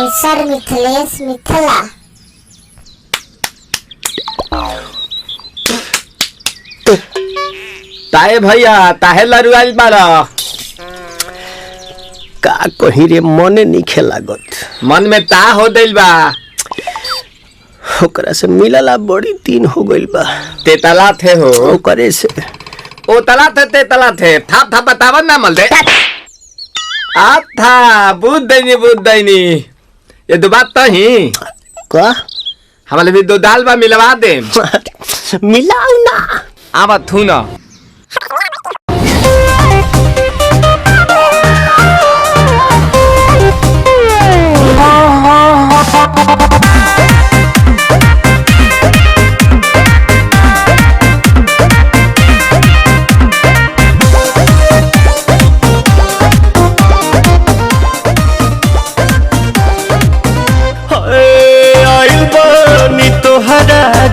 Professor Mithilesh Mithila. ताए भैया ताहे लरुआल बारा का कहीं रे मन नहीं खेलागत। मन में ता हो दिल बा ओकरा से मिलला बड़ी दिन हो गइल बा। ते तला थे हो ओकरे से ओ तला थे ते तला थे था था बतावन ना मल दे आ था बुद्ध दैनी ये दो बात तो ही का हमारे भी दो दाल बा मिलवा दे मिलाऊ ना आवा थू ना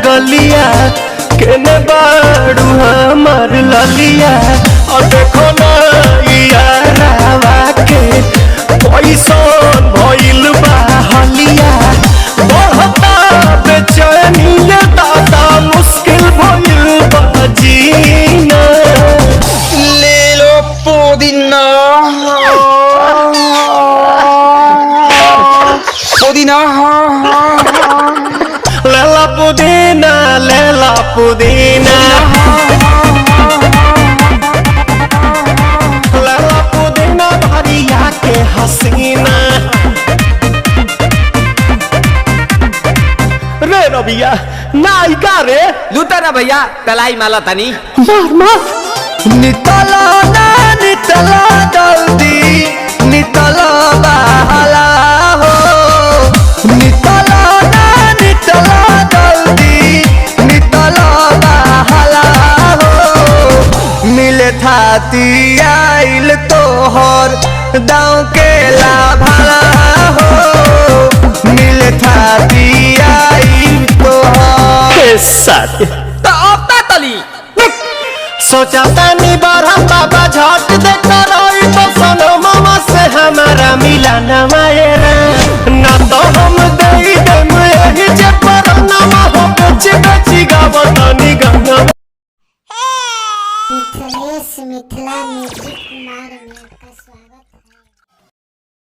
गलिया केने बाड़ू हमार ललिया और देखो ना यारावा के पैसन भइल बा हलिया बढ़ता बेचैनी दादा मुश्किल भइल बा जीना ले लो पुदीना पुदीना लेला पुदीना लेला पुदीना लेला पुदीना भरिया के हसीना रे रबिया नायिका रे लूटा ना भैया तलाई माला तनी मार मार नितला ना नितला जल्दी नितला बहला हो नितला ना नितला जल्दी नितला बहला हो मिले थाती आइल तोहर दाँव के लाभला हो मिले थाती आइल तोहर साथ तो अब ता तली सोचा तानी बारह बाबा झट देखा रही तो सनो मामा से हमारा मिला नवा